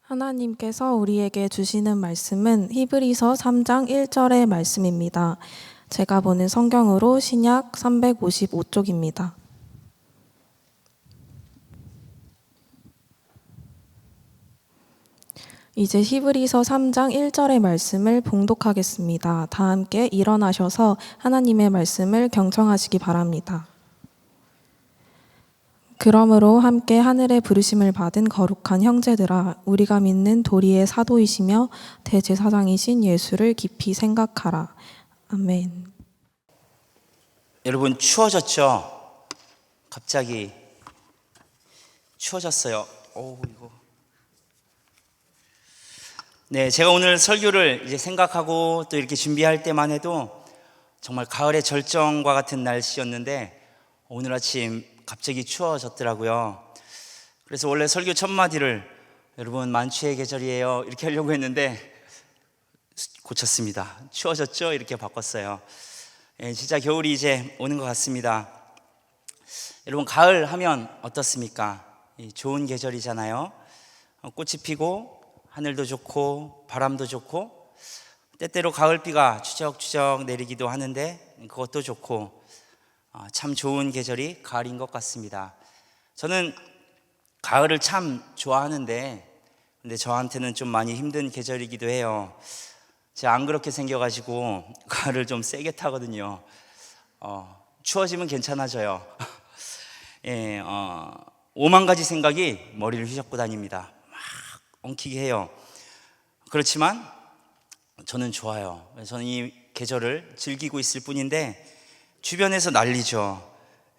하나님께서 우리에게 주시는 말씀은 히브리서 3장 1절의 말씀입니다. 제가 보는 성경으로 신약 355쪽입니다. 이제 히브리서 3장 1절의 말씀을 봉독하겠습니다. 다 함께 일어나셔서 하나님의 말씀을 경청하시기 바랍니다. 그러므로 함께 하늘의 부르심을 받은 거룩한 형제들아, 우리가 믿는 도리의 사도이시며 대제사장이신 예수를 깊이 생각하라. 아멘. 여러분, 추워졌죠? 갑자기 추워졌어요. 이거. 네, 제가 오늘 설교를 이제 생각하고 또 이렇게 준비할 때만 해도 정말 가을의 절정과 같은 날씨였는데 오늘 아침 갑자기 추워졌더라고요. 그래서 원래 설교 첫 마디를 여러분 만취의 계절이에요 이렇게 하려고 했는데 고쳤습니다. 추워졌죠? 이렇게 바꿨어요. 진짜 겨울이 이제 오는 것 같습니다. 여러분, 가을 하면 어떻습니까? 좋은 계절이잖아요. 꽃이 피고 하늘도 좋고 바람도 좋고 때때로 가을비가 추적추적 내리기도 하는데 그것도 좋고 참 좋은 계절이 가을인 것 같습니다. 저는 가을을 참 좋아하는데 근데 저한테는 좀 많이 힘든 계절이기도 해요. 제가 안 그렇게 생겨가지고 가을을 좀 세게 타거든요. 추워지면 괜찮아져요. 예, 5만 가지 생각이 머리를 휘젓고 다닙니다. 막 엉키게 해요. 그렇지만 저는 좋아요. 저는 이 계절을 즐기고 있을 뿐인데 주변에서 난리죠.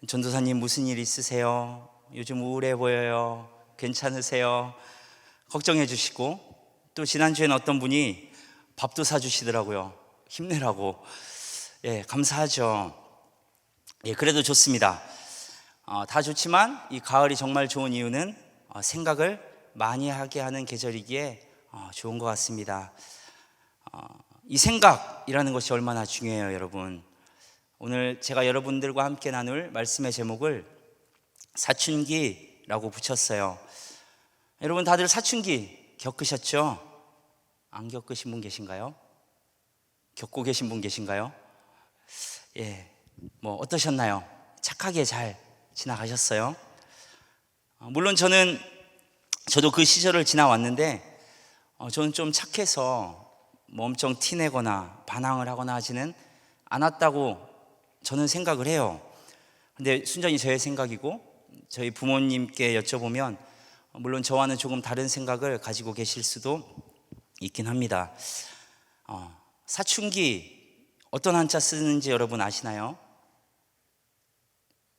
전도사님 무슨 일 있으세요? 요즘 우울해 보여요. 괜찮으세요? 걱정해 주시고 또 지난주에는 어떤 분이 밥도 사주시더라고요. 힘내라고. 감사하죠. 그래도 좋습니다. 다 좋지만 이 가을이 정말 좋은 이유는 생각을 많이 하게 하는 계절이기에 좋은 것 같습니다. 이 생각이라는 것이 얼마나 중요해요, 여러분. 오늘 제가 여러분들과 함께 나눌 말씀의 제목을 사춘기라고 붙였어요. 여러분, 다들 사춘기 겪으셨죠? 안 겪으신 분 계신가요? 겪고 계신 분 계신가요? 어떠셨나요? 착하게 잘 지나가셨어요? 물론 저도 그 시절을 지나왔는데 저는 좀 착해서 엄청 티내거나 반항을 하거나 하지는 않았다고 저는 생각을 해요. 근데 순전히 저의 생각이고 저희 부모님께 여쭤보면 물론 저와는 조금 다른 생각을 가지고 계실 수도 있긴 합니다. 사춘기 어떤 한자 쓰는지 여러분 아시나요?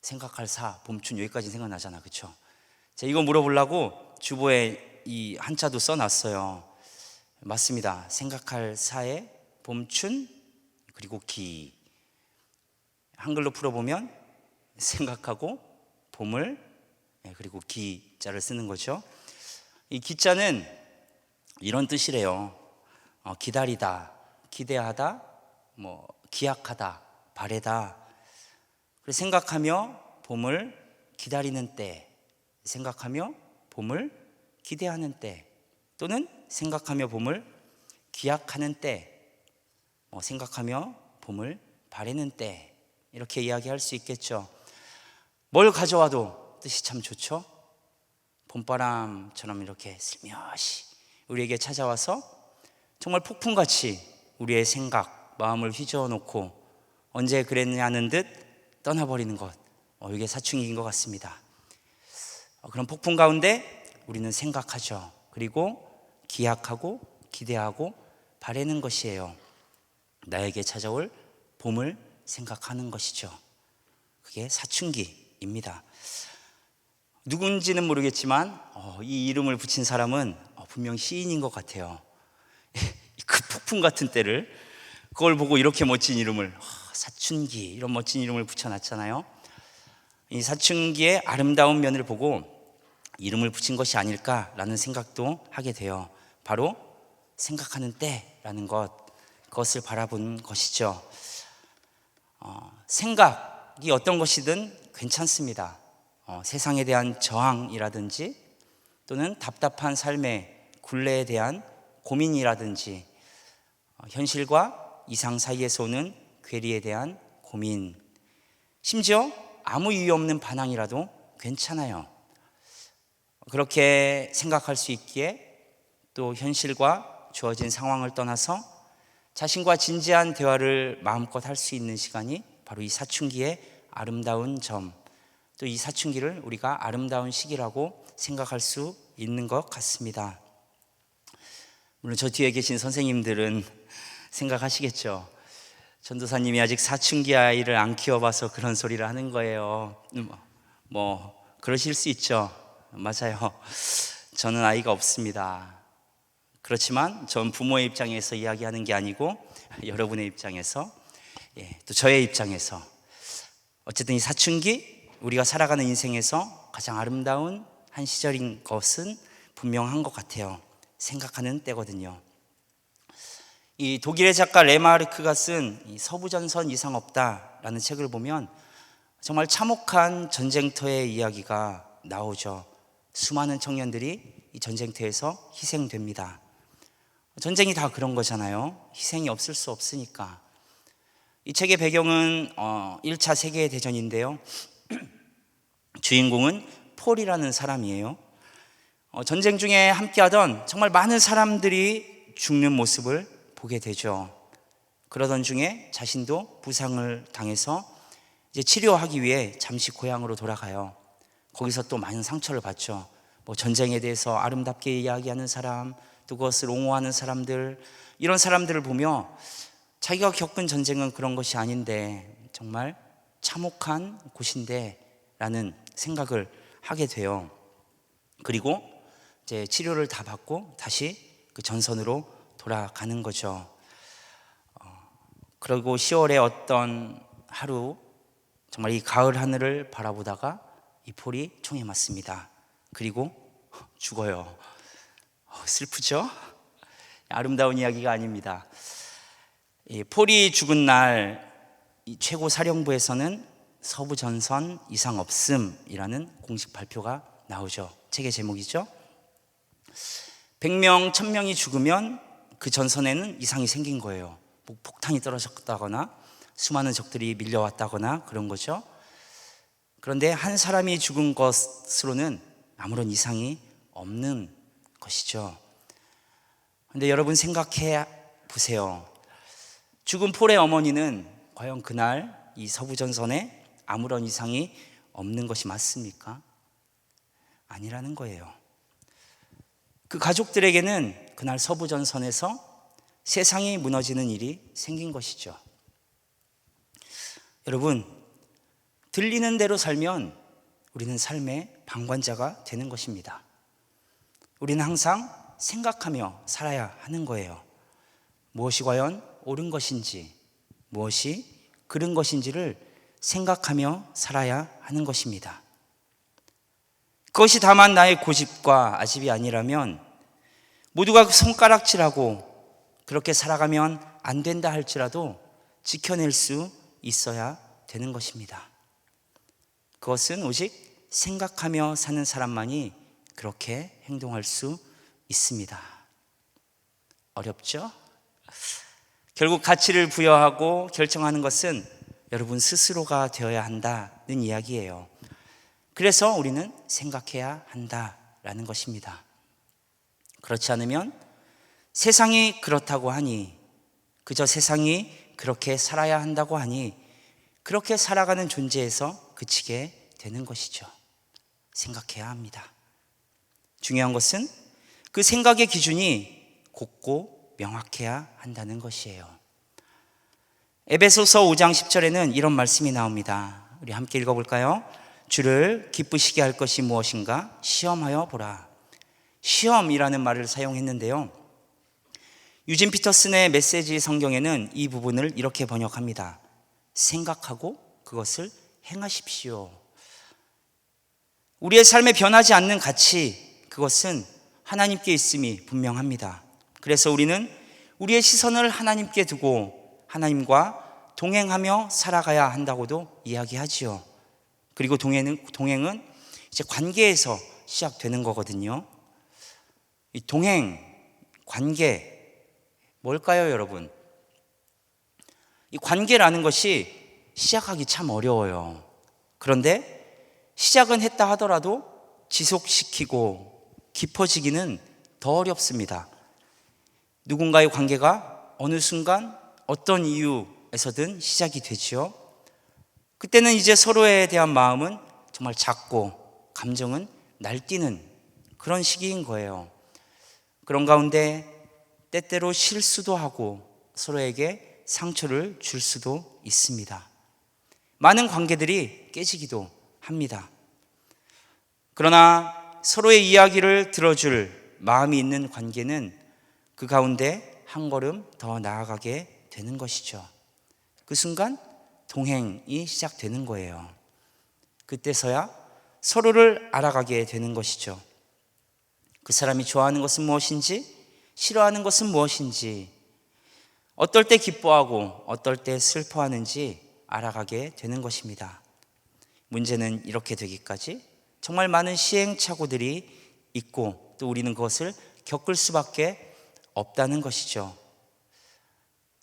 생각할 사, 봄춘 여기까지 생각나잖아, 그렇죠? 제가 이거 물어보려고 주보에 이 한자도 써놨어요. 맞습니다. 생각할 사에 봄춘 그리고 기. 한글로 풀어보면 생각하고 봄을 그리고 기자를 쓰는 거죠. 이 기자는 이런 뜻이래요. 기다리다, 기대하다, 기약하다, 바래다. 그래서 생각하며 봄을 기다리는 때, 생각하며 봄을 기대하는 때, 또는 생각하며 봄을 기약하는 때, 생각하며 봄을 바래는 때, 이렇게 이야기할 수 있겠죠. 뭘 가져와도 뜻이 참 좋죠. 봄바람처럼 이렇게 슬며시 우리에게 찾아와서 정말 폭풍같이 우리의 생각, 마음을 휘저어놓고 언제 그랬냐는 듯 떠나버리는 것, 이게 사춘기인 것 같습니다. 그런 폭풍 가운데 우리는 생각하죠. 그리고 기약하고 기대하고 바라는 것이에요. 나에게 찾아올 봄을 생각하는 것이죠. 그게 사춘기입니다. 누군지는 모르겠지만 이 이름을 붙인 사람은 분명 시인인 것 같아요. 그 폭풍 같은 때를 그걸 보고 이렇게 멋진 이름을 사춘기 이런 멋진 이름을 붙여놨잖아요. 이 사춘기의 아름다운 면을 보고 이름을 붙인 것이 아닐까라는 생각도 하게 돼요. 바로 생각하는 때라는 그것을 바라본 것이죠. 생각이 어떤 것이든 괜찮습니다. 세상에 대한 저항이라든지 또는 답답한 삶의 굴레에 대한 고민이라든지 현실과 이상 사이에서 오는 괴리에 대한 고민, 심지어 아무 이유 없는 반항이라도 괜찮아요. 그렇게 생각할 수 있기에 또 현실과 주어진 상황을 떠나서 자신과 진지한 대화를 마음껏 할 수 있는 시간이 바로 이 사춘기의 아름다운 점, 또 이 사춘기를 우리가 아름다운 시기라고 생각할 수 있는 것 같습니다. 물론 저 뒤에 계신 선생님들은 생각하시겠죠. 전도사님이 아직 사춘기 아이를 안 키워봐서 그런 소리를 하는 거예요. 그러실 수 있죠. 맞아요. 저는 아이가 없습니다. 그렇지만 전 부모의 입장에서 이야기하는 게 아니고 여러분의 입장에서, 또 저의 입장에서, 어쨌든 이 사춘기, 우리가 살아가는 인생에서 가장 아름다운 한 시절인 것은 분명한 것 같아요. 생각하는 때거든요. 이 독일의 작가 레마르크가 쓴 이 서부전선 이상 없다라는 책을 보면 정말 참혹한 전쟁터의 이야기가 나오죠. 수많은 청년들이 이 전쟁터에서 희생됩니다. 전쟁이 다 그런 거잖아요. 희생이 없을 수 없으니까. 이 책의 배경은 1차 세계대전인데요. 주인공은 폴이라는 사람이에요. 전쟁 중에 함께하던 정말 많은 사람들이 죽는 모습을 보게 되죠. 그러던 중에 자신도 부상을 당해서 이제 치료하기 위해 잠시 고향으로 돌아가요. 거기서 또 많은 상처를 받죠. 전쟁에 대해서 아름답게 이야기하는 사람, 또 그것을 옹호하는 사람들, 이런 사람들을 보며 자기가 겪은 전쟁은 그런 것이 아닌데 정말 참혹한 곳인데 라는 생각을 하게 돼요. 그리고 이제 치료를 다 받고 다시 그 전선으로 돌아가는 거죠. 그리고 10월에 어떤 하루 정말 이 가을 하늘을 바라보다가 이 폴이 총에 맞습니다. 그리고 죽어요. 슬프죠? 아름다운 이야기가 아닙니다. 이 폴이 죽은 날 이 최고 사령부에서는 서부전선 이상 없음이라는 공식 발표가 나오죠. 책의 제목이죠. 100명, 1000명이 죽으면 그 전선에는 이상이 생긴 거예요. 폭탄이 떨어졌다거나 수많은 적들이 밀려왔다거나 그런 거죠. 그런데 한 사람이 죽은 것으로는 아무런 이상이 없는 것이죠. 그런데 여러분 생각해 보세요. 죽은 폴의 어머니는 과연 그날 이 서부전선에 아무런 이상이 없는 것이 맞습니까? 아니라는 거예요. 그 가족들에게는 그날 서부전선에서 세상이 무너지는 일이 생긴 것이죠. 여러분, 들리는 대로 살면 우리는 삶의 방관자가 되는 것입니다. 우리는 항상 생각하며 살아야 하는 거예요. 무엇이 과연 옳은 것인지, 무엇이 그른 것인지를 생각하며 살아야 하는 것입니다. 그것이 다만 나의 고집과 아집이 아니라면 모두가 손가락질하고 그렇게 살아가면 안 된다 할지라도 지켜낼 수 있어야 되는 것입니다. 그것은 오직 생각하며 사는 사람만이 그렇게 행동할 수 있습니다. 어렵죠? 결국 가치를 부여하고 결정하는 것은 여러분 스스로가 되어야 한다는 이야기예요. 그래서 우리는 생각해야 한다라는 것입니다. 그렇지 않으면 세상이 그렇다고 하니, 그저 세상이 그렇게 살아야 한다고 하니 그렇게 살아가는 존재에서 그치게 되는 것이죠. 생각해야 합니다. 중요한 것은 그 생각의 기준이 곧고 명확해야 한다는 것이에요. 에베소서 5장 10절에는 이런 말씀이 나옵니다. 우리 함께 읽어볼까요? 주를 기쁘시게 할 것이 무엇인가 시험하여 보라. 시험이라는 말을 사용했는데요, 유진 피터슨의 메시지 성경에는 이 부분을 이렇게 번역합니다. 생각하고 그것을 행하십시오. 우리의 삶에 변하지 않는 가치, 그것은 하나님께 있음이 분명합니다. 그래서 우리는 우리의 시선을 하나님께 두고 하나님과 동행하며 살아가야 한다고도 이야기하지요. 그리고 동행은 이제 관계에서 시작되는 거거든요. 이 동행, 관계, 뭘까요, 여러분? 이 관계라는 것이 시작하기 참 어려워요. 그런데 시작은 했다 하더라도 지속시키고 깊어지기는 더 어렵습니다. 누군가의 관계가 어느 순간 어떤 이유에서든 시작이 되지요. 그때는 이제 서로에 대한 마음은 정말 작고 감정은 날뛰는 그런 시기인 거예요. 그런 가운데 때때로 실수도 하고 서로에게 상처를 줄 수도 있습니다. 많은 관계들이 깨지기도 합니다. 그러나 서로의 이야기를 들어줄 마음이 있는 관계는 그 가운데 한 걸음 더 나아가게 되는 것이죠. 그 순간 동행이 시작되는 거예요. 그때서야 서로를 알아가게 되는 것이죠. 그 사람이 좋아하는 것은 무엇인지, 싫어하는 것은 무엇인지, 어떨 때 기뻐하고 어떨 때 슬퍼하는지 알아가게 되는 것입니다. 문제는 이렇게 되기까지 정말 많은 시행착오들이 있고 또 우리는 그것을 겪을 수밖에 없다는 것이죠.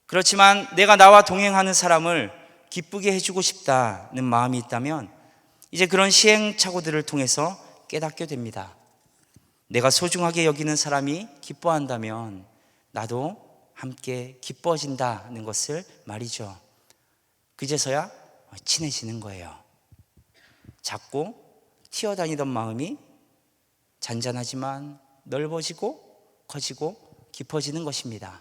그렇지만 내가 나와 동행하는 사람을 기쁘게 해주고 싶다는 마음이 있다면 이제 그런 시행착오들을 통해서 깨닫게 됩니다. 내가 소중하게 여기는 사람이 기뻐한다면 나도 함께 기뻐진다는 것을 말이죠. 그제서야 친해지는 거예요. 작고 튀어다니던 마음이 잔잔하지만 넓어지고 커지고 깊어지는 것입니다.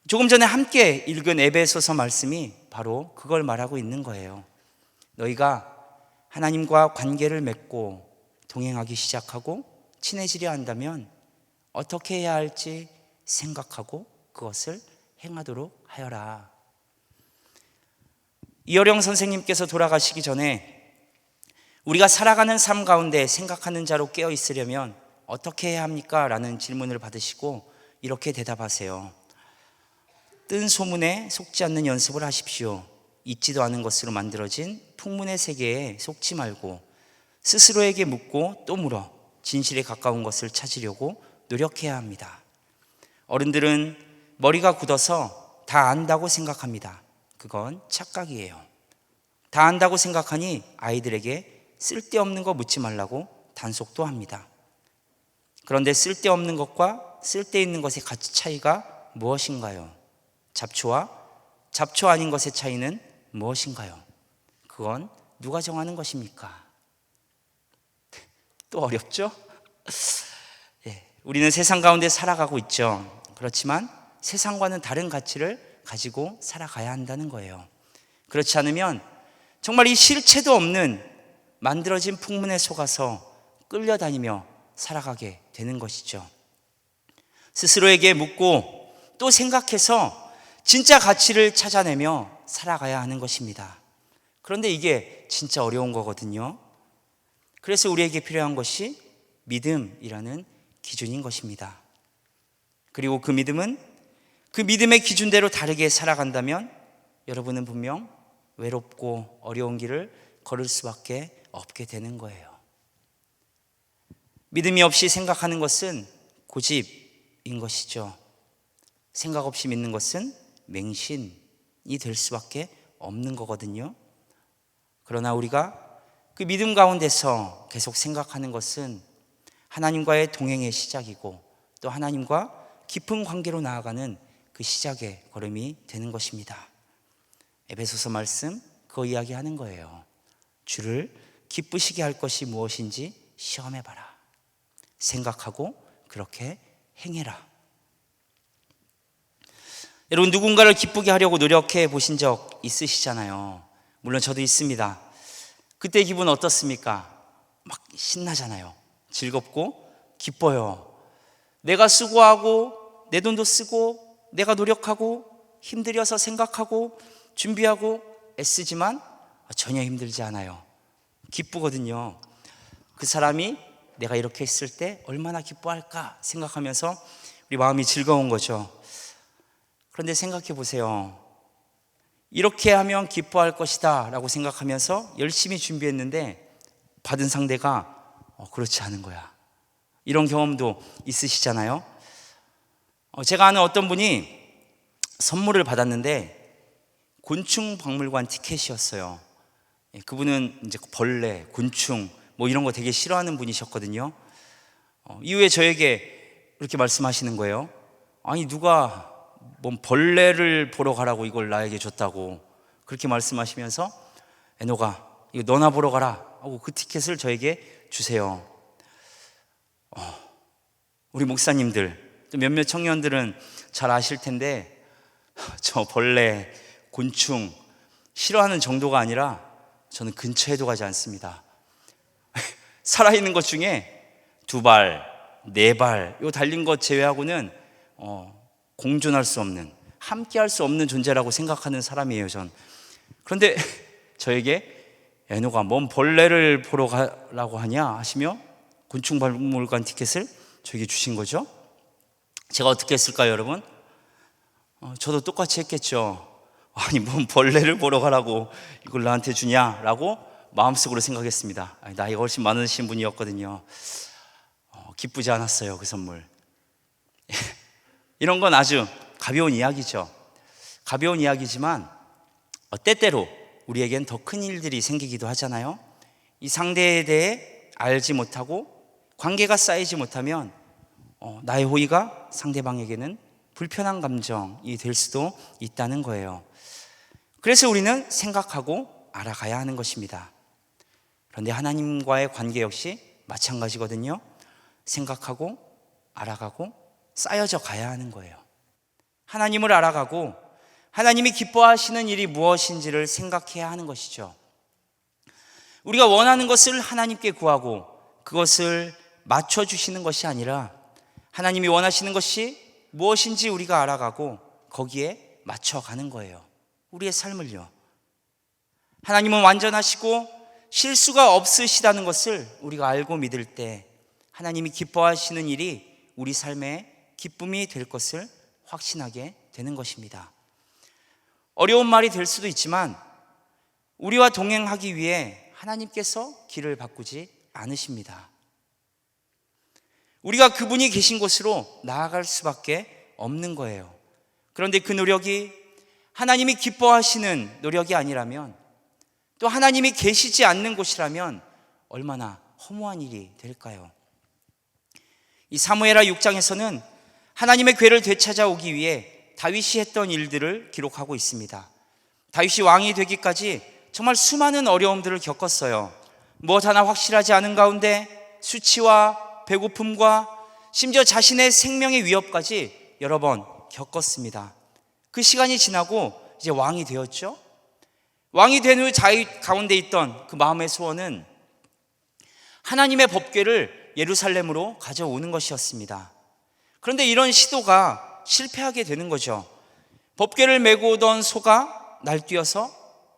조금 전에 함께 읽은 에베소서 말씀이 바로 그걸 말하고 있는 거예요. 너희가 하나님과 관계를 맺고 동행하기 시작하고 친해지려 한다면 어떻게 해야 할지 생각하고 그것을 행하도록 하여라. 이어령 선생님께서 돌아가시기 전에 우리가 살아가는 삶 가운데 생각하는 자로 깨어 있으려면 어떻게 해야 합니까? 라는 질문을 받으시고 이렇게 대답하세요. 뜬 소문에 속지 않는 연습을 하십시오. 있지도 않은 것으로 만들어진 풍문의 세계에 속지 말고 스스로에게 묻고 또 물어 진실에 가까운 것을 찾으려고 노력해야 합니다. 어른들은 머리가 굳어서 다 안다고 생각합니다. 그건 착각이에요. 다 안다고 생각하니 아이들에게 쓸데없는 거 묻지 말라고 단속도 합니다. 그런데 쓸데없는 것과 쓸데있는 것의 가치 차이가 무엇인가요? 잡초와 잡초 아닌 것의 차이는 무엇인가요? 그건 누가 정하는 것입니까? 또 어렵죠? 우리는 세상 가운데 살아가고 있죠. 그렇지만 세상과는 다른 가치를 가지고 살아가야 한다는 거예요. 그렇지 않으면 정말 이 실체도 없는 만들어진 풍문에 속아서 끌려다니며 살아가게 되는 것이죠. 스스로에게 묻고 또 생각해서 진짜 가치를 찾아내며 살아가야 하는 것입니다. 그런데 이게 진짜 어려운 거거든요. 그래서 우리에게 필요한 것이 믿음이라는 기준인 것입니다. 그리고 그 믿음은 그 믿음의 기준대로 다르게 살아간다면 여러분은 분명 외롭고 어려운 길을 걸을 수밖에 없게 되는 거예요. 믿음이 없이 생각하는 것은 고집인 것이죠. 생각 없이 믿는 것은 맹신이 될 수밖에 없는 거거든요. 그러나 우리가 그 믿음 가운데서 계속 생각하는 것은 하나님과의 동행의 시작이고 또 하나님과 깊은 관계로 나아가는 그 시작의 걸음이 되는 것입니다. 에베소서 말씀 그 이야기하는 거예요. 주를 기쁘시게 할 것이 무엇인지 시험해봐라. 생각하고 그렇게 행해라. 여러분 누군가를 기쁘게 하려고 노력해 보신 적 있으시잖아요. 물론 저도 있습니다. 그때 기분 어떻습니까? 막 신나잖아요. 즐겁고 기뻐요. 내가 수고하고 내 돈도 쓰고 내가 노력하고 힘들여서 생각하고 준비하고 애쓰지만 전혀 힘들지 않아요. 기쁘거든요. 그 사람이 내가 이렇게 했을 때 얼마나 기뻐할까 생각하면서 우리 마음이 즐거운 거죠. 그런데 생각해 보세요. 이렇게 하면 기뻐할 것이다 라고 생각하면서 열심히 준비했는데 받은 상대가 그렇지 않은 거야. 이런 경험도 있으시잖아요. 제가 아는 어떤 분이 선물을 받았는데 곤충 박물관 티켓이었어요. 그분은 이제 벌레, 곤충 뭐 이런 거 되게 싫어하는 분이셨거든요. 이후에 저에게 이렇게 말씀하시는 거예요. 아니 누가 뭔 벌레를 보러 가라고 이걸 나에게 줬다고 그렇게 말씀하시면서 에노가 이거 너나 보러 가라 하고 그 티켓을 저에게 주세요. 우리 목사님들 또 몇몇 청년들은 잘 아실 텐데 저 벌레, 곤충 싫어하는 정도가 아니라 저는 근처에도 가지 않습니다. 살아있는 것 중에 2발, 4발 요 달린 것 제외하고는 공존할 수 없는, 함께할 수 없는 존재라고 생각하는 사람이에요, 전. 그런데 저에게 에노가 뭔 벌레를 보러 가라고 하냐 하시며 곤충박물관 티켓을 저에게 주신 거죠. 제가 어떻게 했을까요, 여러분? 저도 똑같이 했겠죠. 아니 뭔 벌레를 보러 가라고 이걸 나한테 주냐라고 마음속으로 생각했습니다. 나이가 훨씬 많으신 분이었거든요. 기쁘지 않았어요, 그 선물. 이런 건 아주 가벼운 이야기죠. 가벼운 이야기지만 때때로 우리에겐 더 큰 일들이 생기기도 하잖아요. 이 상대에 대해 알지 못하고 관계가 쌓이지 못하면 나의 호의가 상대방에게는 불편한 감정이 될 수도 있다는 거예요. 그래서 우리는 생각하고 알아가야 하는 것입니다. 그런데 하나님과의 관계 역시 마찬가지거든요. 생각하고 알아가고 쌓여져 가야 하는 거예요. 하나님을 알아가고 하나님이 기뻐하시는 일이 무엇인지를 생각해야 하는 것이죠. 우리가 원하는 것을 하나님께 구하고 그것을 맞춰주시는 것이 아니라 하나님이 원하시는 것이 무엇인지 우리가 알아가고 거기에 맞춰가는 거예요. 우리의 삶을요. 하나님은 완전하시고 실수가 없으시다는 것을 우리가 알고 믿을 때 하나님이 기뻐하시는 일이 우리 삶의 기쁨이 될 것을 확신하게 되는 것입니다. 어려운 말이 될 수도 있지만 우리와 동행하기 위해 하나님께서 길을 바꾸지 않으십니다. 우리가 그분이 계신 곳으로 나아갈 수밖에 없는 거예요. 그런데 그 노력이 하나님이 기뻐하시는 노력이 아니라면, 또 하나님이 계시지 않는 곳이라면 얼마나 허무한 일이 될까요? 이 사무엘하 6장에서는 하나님의 궤를 되찾아오기 위해 다윗이 했던 일들을 기록하고 있습니다. 다윗이 왕이 되기까지 정말 수많은 어려움들을 겪었어요. 무엇 하나 확실하지 않은 가운데 수치와 배고픔과 심지어 자신의 생명의 위협까지 여러 번 겪었습니다. 그 시간이 지나고 이제 왕이 되었죠. 왕이 된 후 다윗 가운데 있던 그 마음의 소원은 하나님의 법궤를 예루살렘으로 가져오는 것이었습니다. 그런데 이런 시도가 실패하게 되는 거죠. 법궤를 메고 오던 소가 날뛰어서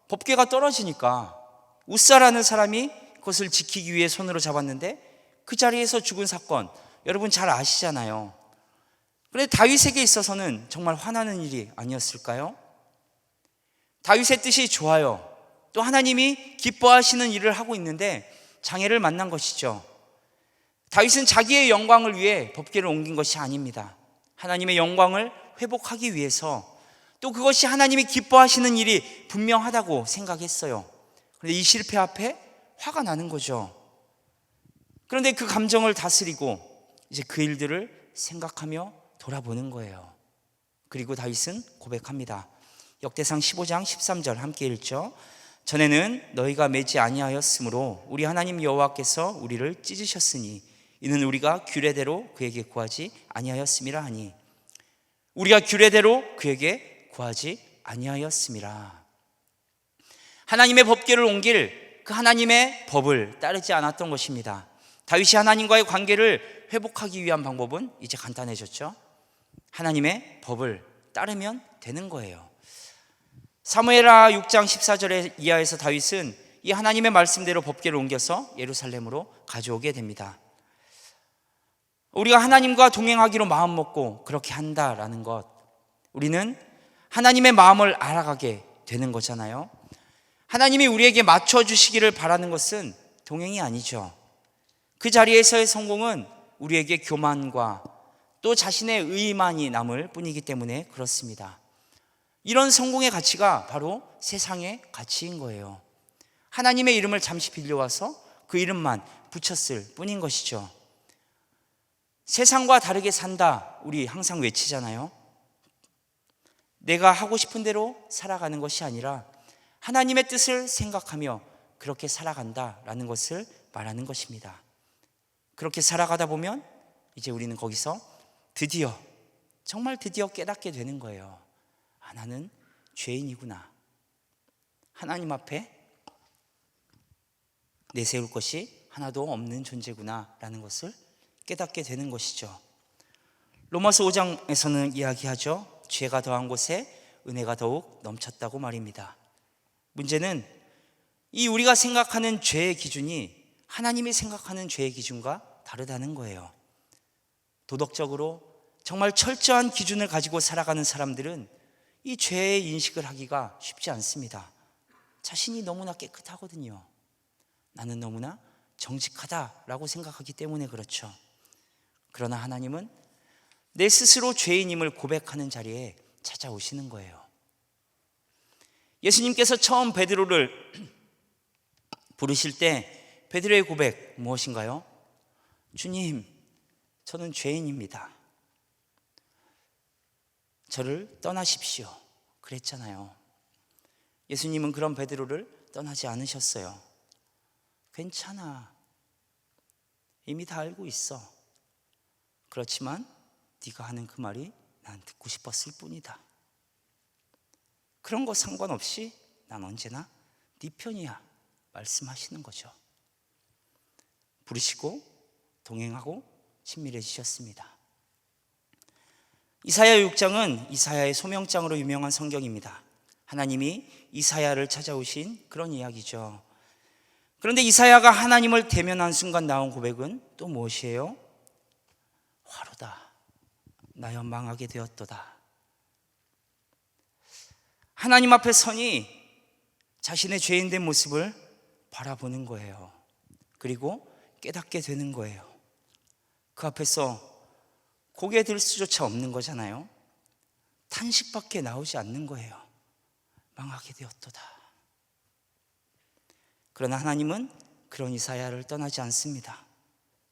법궤가 떨어지니까 웃사라는 사람이 그것을 지키기 위해 손으로 잡았는데 그 자리에서 죽은 사건 여러분 잘 아시잖아요. 그런데 다윗에게 있어서는 정말 화나는 일이 아니었을까요? 다윗의 뜻이 좋아요. 또 하나님이 기뻐하시는 일을 하고 있는데 장애를 만난 것이죠. 다윗은 자기의 영광을 위해 법궤를 옮긴 것이 아닙니다. 하나님의 영광을 회복하기 위해서, 또 그것이 하나님이 기뻐하시는 일이 분명하다고 생각했어요. 그런데 이 실패 앞에 화가 나는 거죠. 그런데 그 감정을 다스리고 이제 그 일들을 생각하며 돌아보는 거예요. 그리고 다윗은 고백합니다. 역대상 15장 13절 함께 읽죠. 전에는 너희가 매지 아니하였으므로 우리 하나님 여호와께서 우리를 찢으셨으니 이는 우리가 규례대로 그에게 구하지 아니하였음이라 하니, 우리가 규례대로 그에게 구하지 아니하였음이라. 하나님의 법궤를 옮길 그 하나님의 법을 따르지 않았던 것입니다. 다윗이 하나님과의 관계를 회복하기 위한 방법은 이제 간단해졌죠. 하나님의 법을 따르면 되는 거예요. 사무엘하 6장 14절에 이하에서 다윗은 이 하나님의 말씀대로 법궤를 옮겨서 예루살렘으로 가져오게 됩니다. 우리가 하나님과 동행하기로 마음먹고 그렇게 한다라는 것, 우리는 하나님의 마음을 알아가게 되는 거잖아요. 하나님이 우리에게 맞춰주시기를 바라는 것은 동행이 아니죠. 그 자리에서의 성공은 우리에게 교만과 또 자신의 의만이 남을 뿐이기 때문에 그렇습니다. 이런 성공의 가치가 바로 세상의 가치인 거예요. 하나님의 이름을 잠시 빌려와서 그 이름만 붙였을 뿐인 것이죠. 세상과 다르게 산다, 우리 항상 외치잖아요. 내가 하고 싶은 대로 살아가는 것이 아니라 하나님의 뜻을 생각하며 그렇게 살아간다라는 것을 말하는 것입니다. 그렇게 살아가다 보면 이제 우리는 거기서 드디어, 정말 드디어 깨닫게 되는 거예요. 아, 나는 죄인이구나. 하나님 앞에 내세울 것이 하나도 없는 존재구나 라는 것을 깨닫게 되는 것이죠. 로마서 5장에서는 이야기하죠. 죄가 더한 곳에 은혜가 더욱 넘쳤다고 말입니다. 문제는 이 우리가 생각하는 죄의 기준이 하나님이 생각하는 죄의 기준과 다르다는 거예요. 도덕적으로 정말 철저한 기준을 가지고 살아가는 사람들은 이 죄의 인식을 하기가 쉽지 않습니다. 자신이 너무나 깨끗하거든요. 나는 너무나 정직하다라고 생각하기 때문에 그렇죠. 그러나 하나님은 내 스스로 죄인임을 고백하는 자리에 찾아오시는 거예요. 예수님께서 처음 베드로를 부르실 때 베드로의 고백 무엇인가요? 주님, 저는 죄인입니다. 저를 떠나십시오. 그랬잖아요. 예수님은 그런 베드로를 떠나지 않으셨어요. 괜찮아. 이미 다 알고 있어. 그렇지만 네가 하는 그 말이 난 듣고 싶었을 뿐이다. 그런 거 상관없이 난 언제나 네 편이야 말씀하시는 거죠. 부르시고 동행하고 친밀해지셨습니다. 이사야 6장은 이사야의 소명장으로 유명한 성경입니다. 하나님이 이사야를 찾아오신 그런 이야기죠. 그런데 이사야가 하나님을 대면한 순간 나온 고백은 또 무엇이에요? 화로다. 나여 망하게 되었도다. 하나님 앞에 서니 자신의 죄인된 모습을 바라보는 거예요. 그리고 깨닫게 되는 거예요. 그 앞에서 고개 들 수조차 없는 거잖아요. 탄식밖에 나오지 않는 거예요. 망하게 되었도다. 그러나 하나님은 그런 이사야를 떠나지 않습니다.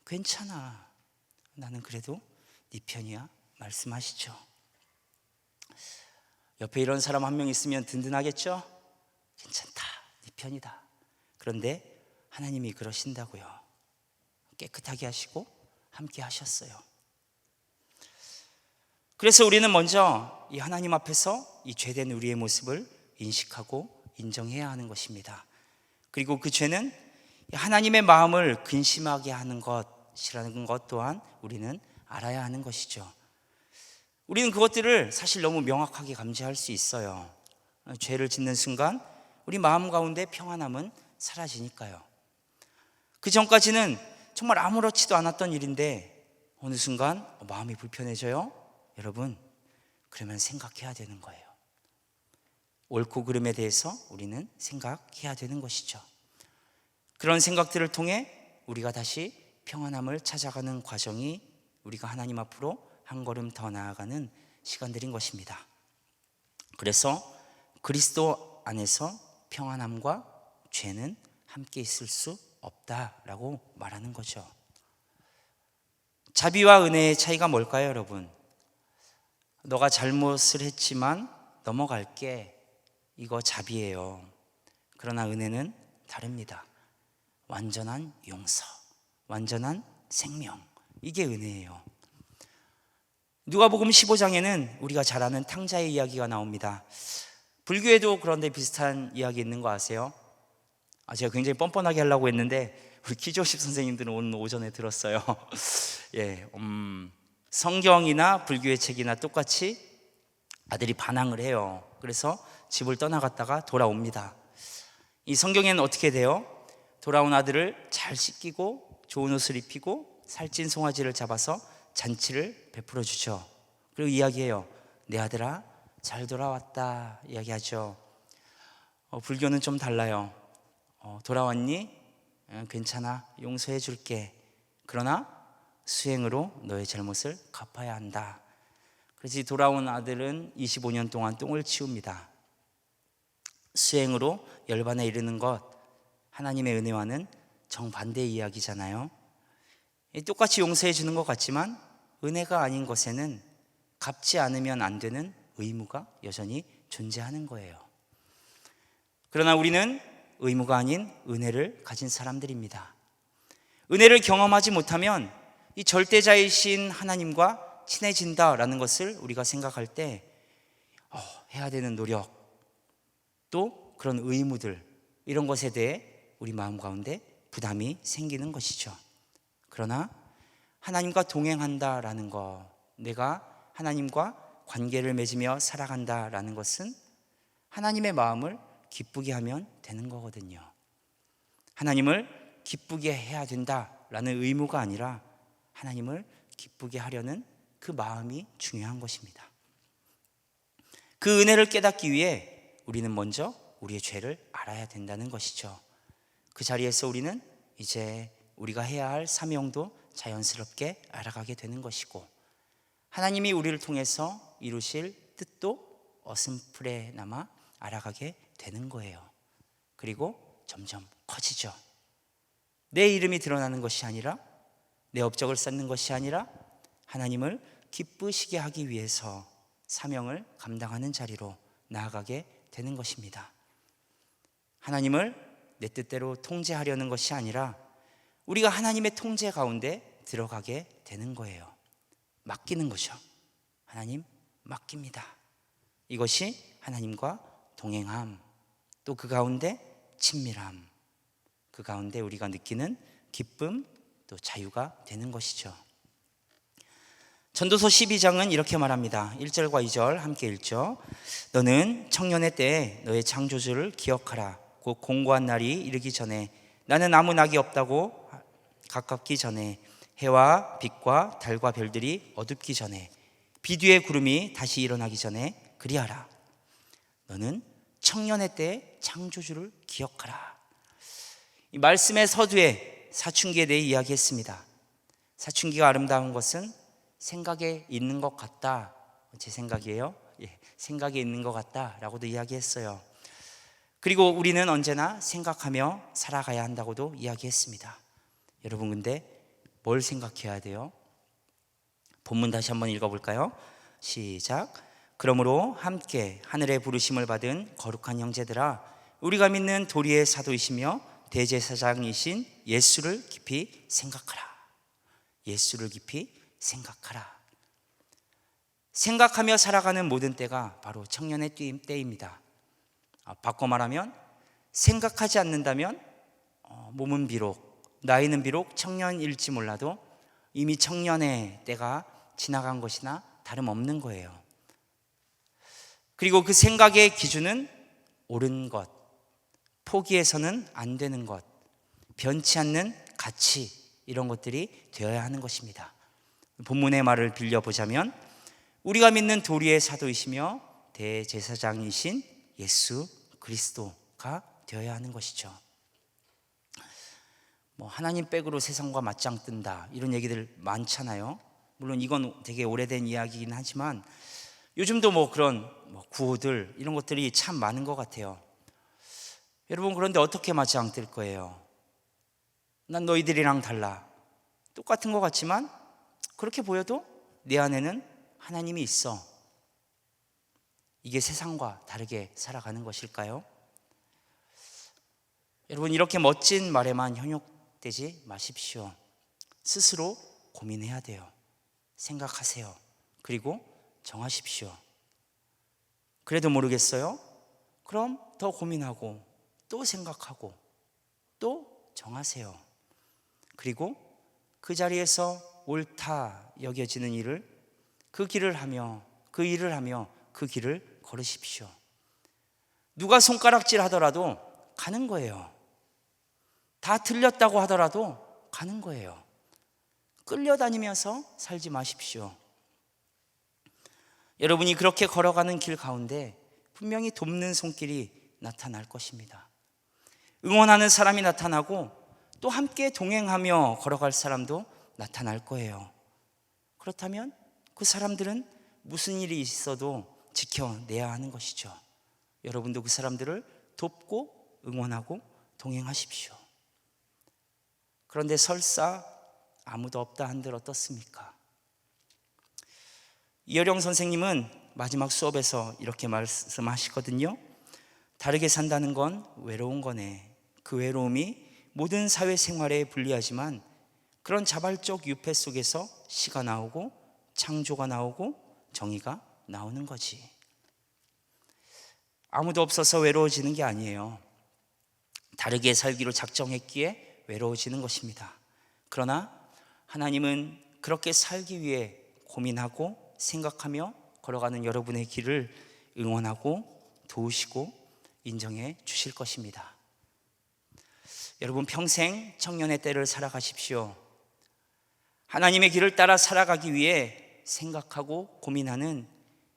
괜찮아. 나는 그래도 네 편이야 말씀하시죠. 옆에 이런 사람 한 명 있으면 든든하겠죠? 괜찮다. 네 편이다. 그런데 하나님이 그러신다고요. 깨끗하게 하시고 함께 하셨어요. 그래서 우리는 먼저 이 하나님 앞에서 이 죄된 우리의 모습을 인식하고 인정해야 하는 것입니다. 그리고 그 죄는 하나님의 마음을 근심하게 하는 것이라는 것 또한 우리는 알아야 하는 것이죠. 우리는 그것들을 사실 너무 명확하게 감지할 수 있어요. 죄를 짓는 순간 우리 마음 가운데 평안함은 사라지니까요. 그 전까지는 정말 아무렇지도 않았던 일인데 어느 순간 마음이 불편해져요. 여러분, 그러면 생각해야 되는 거예요. 옳고 그름에 대해서 우리는 생각해야 되는 것이죠. 그런 생각들을 통해 우리가 다시 평안함을 찾아가는 과정이 우리가 하나님 앞으로 한 걸음 더 나아가는 시간들인 것입니다. 그래서 그리스도 안에서 평안함과 죄는 함께 있을 수 없다라고 말하는 거죠. 자비와 은혜의 차이가 뭘까요, 여러분? 너가 잘못을 했지만 넘어갈게. 이거 자비예요. 그러나 은혜는 다릅니다. 완전한 용서, 완전한 생명. 이게 은혜예요. 누가복음 15장에는 우리가 잘 아는 탕자의 이야기가 나옵니다. 불교에도 그런데 비슷한 이야기 있는 거 아세요? 제가 굉장히 뻔뻔하게 하려고 했는데 우리 키조십 선생님들은 오늘 오전에 들었어요. 예, 성경이나 불교의 책이나 똑같이 아들이 반항을 해요. 그래서 집을 떠나갔다가 돌아옵니다. 이 성경에는 어떻게 돼요? 돌아온 아들을 잘 씻기고 좋은 옷을 입히고 살찐 송아지를 잡아서 잔치를 베풀어 주죠. 그리고 이야기해요. 내 아들아 잘 돌아왔다 이야기하죠. 불교는 좀 달라요. 돌아왔니? 괜찮아, 용서해 줄게. 그러나 수행으로 너의 잘못을 갚아야 한다. 그래서 돌아온 아들은 25년 동안 똥을 치웁니다. 수행으로 열반에 이르는 것, 하나님의 은혜와는 정반대의 이야기잖아요. 똑같이 용서해 주는 것 같지만 은혜가 아닌 것에는 갚지 않으면 안 되는 의무가 여전히 존재하는 거예요. 그러나 우리는 의무가 아닌 은혜를 가진 사람들입니다. 은혜를 경험하지 못하면 이 절대자이신 하나님과 친해진다라는 것을 우리가 생각할 때 해야 되는 노력, 또 그런 의무들, 이런 것에 대해 우리 마음 가운데 부담이 생기는 것이죠. 그러나 하나님과 동행한다라는 것, 내가 하나님과 관계를 맺으며 살아간다라는 것은 하나님의 마음을 기쁘게 하면 되는 거거든요. 하나님을 기쁘게 해야 된다라는 의무가 아니라 하나님을 기쁘게 하려는 그 마음이 중요한 것입니다. 그 은혜를 깨닫기 위해 우리는 먼저 우리의 죄를 알아야 된다는 것이죠. 그 자리에서 우리는 이제 우리가 해야 할 사명도 자연스럽게 알아가게 되는 것이고, 하나님이 우리를 통해서 이루실 뜻도 어슴푸레나마 알아가게 되는 거예요. 그리고 점점 커지죠. 내 이름이 드러나는 것이 아니라, 내 업적을 쌓는 것이 아니라 하나님을 기쁘시게 하기 위해서 사명을 감당하는 자리로 나아가게 되는 것입니다. 하나님을 내 뜻대로 통제하려는 것이 아니라 우리가 하나님의 통제 가운데 들어가게 되는 거예요. 맡기는 거죠. 하나님 맡깁니다. 이것이 하나님과 동행함, 또 그 가운데 친밀함, 그 가운데 우리가 느끼는 기쁨, 또 자유가 되는 것이죠. 전도서 12장은 이렇게 말합니다. 1절과 2절 함께 읽죠. 너는 청년의 때에 너의 창조주를 기억하라. 곧 공고한 날이 이르기 전에, 나는 아무 낙이 없다고 가깝기 전에, 해와 빛과 달과 별들이 어둡기 전에, 비뒤의 구름이 다시 일어나기 전에 그리하라. 너는 청년의 때에 창조주를 기억하라. 이 말씀의 서두에 사춘기에 대해 이야기했습니다. 사춘기가 아름다운 것은 생각에 있는 것 같다. 제 생각이에요. 생각에 있는 것 같다라고도 이야기했어요. 그리고 우리는 언제나 생각하며 살아가야 한다고도 이야기했습니다. 여러분, 근데 뭘 생각해야 돼요? 본문 다시 한번 읽어볼까요? 시작. 그러므로 함께 하늘의 부르심을 받은 거룩한 형제들아, 우리가 믿는 도리의 사도이시며 대제사장이신 예수를 깊이 생각하라. 예수를 깊이 생각하라. 생각하며 살아가는 모든 때가 바로 청년의 때입니다. 바꿔 말하면 생각하지 않는다면 몸은 비록, 나이는 비록 청년일지 몰라도 이미 청년의 때가 지나간 것이나 다름없는 거예요. 그리고 그 생각의 기준은 옳은 것, 포기해서는 안 되는 것, 변치 않는 가치, 이런 것들이 되어야 하는 것입니다. 본문의 말을 빌려보자면 우리가 믿는 도리의 사도이시며 대제사장이신 예수 그리스도가 되어야 하는 것이죠. 하나님 백으로 세상과 맞짱 뜬다, 이런 얘기들 많잖아요. 물론 이건 되게 오래된 이야기이긴 하지만 요즘도 그런 구호들, 이런 것들이 참 많은 것 같아요. 여러분, 그런데 어떻게 맞짱 뜰 거예요? 난 너희들이랑 달라. 똑같은 것 같지만 그렇게 보여도 내 안에는 하나님이 있어. 이게 세상과 다르게 살아가는 것일까요? 여러분, 이렇게 멋진 말에만 현혹되지 마십시오. 스스로 고민해야 돼요. 생각하세요. 그리고 정하십시오. 그래도 모르겠어요? 그럼 더 고민하고 또 생각하고 또 정하세요. 그리고 그 자리에서 옳다 여겨지는 일을, 그 길을 하며 그 일을 하며 그 길을 걸으십시오. 누가 손가락질 하더라도 가는 거예요. 다 틀렸다고 하더라도 가는 거예요. 끌려다니면서 살지 마십시오. 여러분이 그렇게 걸어가는 길 가운데 분명히 돕는 손길이 나타날 것입니다. 응원하는 사람이 나타나고 또 함께 동행하며 걸어갈 사람도 나타날 거예요. 그렇다면 그 사람들은 무슨 일이 있어도 지켜내야 하는 것이죠. 여러분도 그 사람들을 돕고 응원하고 동행하십시오. 그런데 설사 아무도 없다 한들 어떻습니까? 이어령 선생님은 마지막 수업에서 이렇게 말씀하시거든요. 다르게 산다는 건 외로운 거네. 그 외로움이 모든 사회생활에 불리하지만 그런 자발적 유폐 속에서 시가 나오고 창조가 나오고 정의가 나오는 거지. 아무도 없어서 외로워지는 게 아니에요. 다르게 살기로 작정했기에 외로워지는 것입니다. 그러나 하나님은 그렇게 살기 위해 고민하고 생각하며 걸어가는 여러분의 길을 응원하고 도우시고 인정해 주실 것입니다. 여러분 평생 청년의 때를 살아가십시오. 하나님의 길을 따라 살아가기 위해 생각하고 고민하는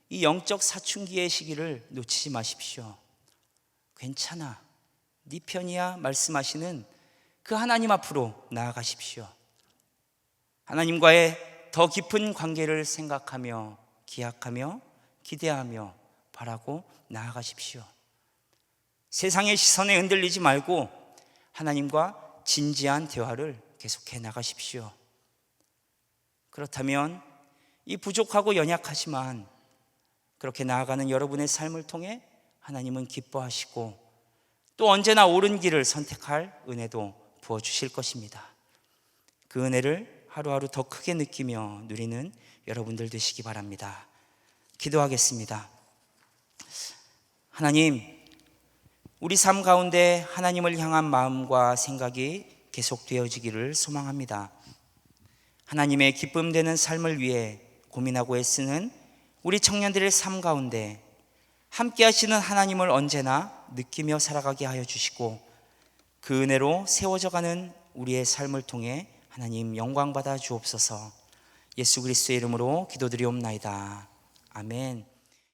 이 영적 사춘기의 시기를 놓치지 마십시오. 괜찮아, 네 편이야 말씀하시는 그 하나님 앞으로 나아가십시오. 하나님과의 더 깊은 관계를 생각하며 기약하며 기대하며 바라고 나아가십시오. 세상의 시선에 흔들리지 말고 하나님과 진지한 대화를 계속해 나가십시오. 그렇다면 이 부족하고 연약하지만 그렇게 나아가는 여러분의 삶을 통해 하나님은 기뻐하시고 또 언제나 옳은 길을 선택할 은혜도 부어주실 것입니다. 그 은혜를 하루하루 더 크게 느끼며 누리는 여러분들 되시기 바랍니다. 기도하겠습니다. 하나님, 우리 삶 가운데 하나님을 향한 마음과 생각이 계속되어지기를 소망합니다. 하나님의 기쁨 되는 삶을 위해 고민하고 애쓰는 우리 청년들의 삶 가운데 함께 하시는 하나님을 언제나 느끼며 살아가게 하여 주시고 그 은혜로 세워져가는 우리의 삶을 통해 하나님 영광 받아 주옵소서. 예수 그리스도의 이름으로 기도드리옵나이다. 아멘.